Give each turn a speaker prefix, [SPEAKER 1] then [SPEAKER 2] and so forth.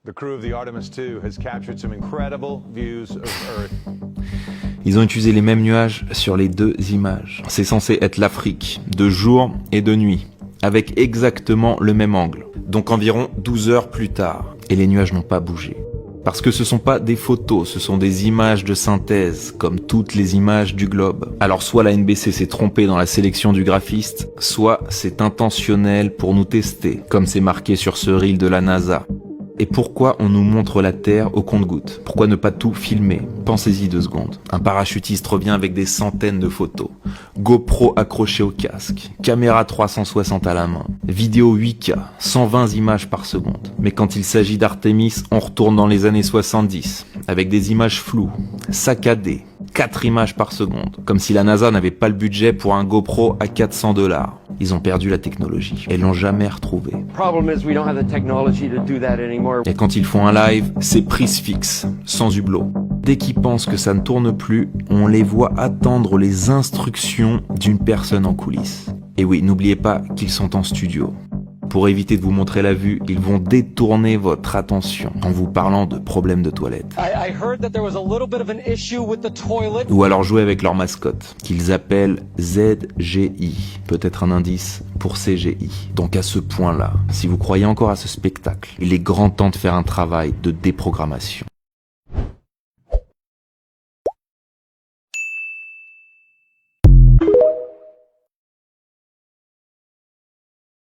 [SPEAKER 1] The crew of the Artemis II has captured some incredible views of Earth.
[SPEAKER 2] Ils ont utilisé les mêmes nuages sur les deux images. C'est censé être l'Afrique, de jour et de nuit, avec exactement le même angle. Donc environ 12 heures plus tard. Et les nuages n'ont pas bougé. Parce que ce sont pas des photos, ce sont des images de synthèse, comme toutes les images du globe. Alors soit la NBC s'est trompée dans la sélection du graphiste, soit c'est intentionnel pour nous tester, comme c'est marqué sur ce reel de la NASA. Et pourquoi on nous montre la Terre au compte-gouttes? Pourquoi ne pas tout filmer? Pensez-y 2 secondes. Un parachutiste revient avec des centaines de photos. GoPro accroché au casque. Caméra 360 à la main. Vidéo 8K. 120 images par seconde. Mais quand il s'agit d'Artemis, on retourne dans les années 70. Avec des images floues. Saccadées. 4 images par seconde. Comme si la NASA n'avait pas le budget pour un GoPro à $400. Ils ont perdu la technologie et l'ont jamais retrouvée. Et quand ils font un live, c'est prise fixe, sans hublot. Dès qu'ils pensent que ça ne tourne plus, on les voit attendre les instructions d'une personne en coulisses. Et oui, n'oubliez pas qu'ils sont en studio. Pour éviter de vous montrer la vue, ils vont détourner votre attention en vous parlant de problèmes de toilette. Ou alors jouer avec leur mascotte, qu'ils appellent ZGI, peut-être un indice pour CGI. Donc à ce point-là, si vous croyez encore à ce spectacle, il est grand temps de faire un travail de déprogrammation.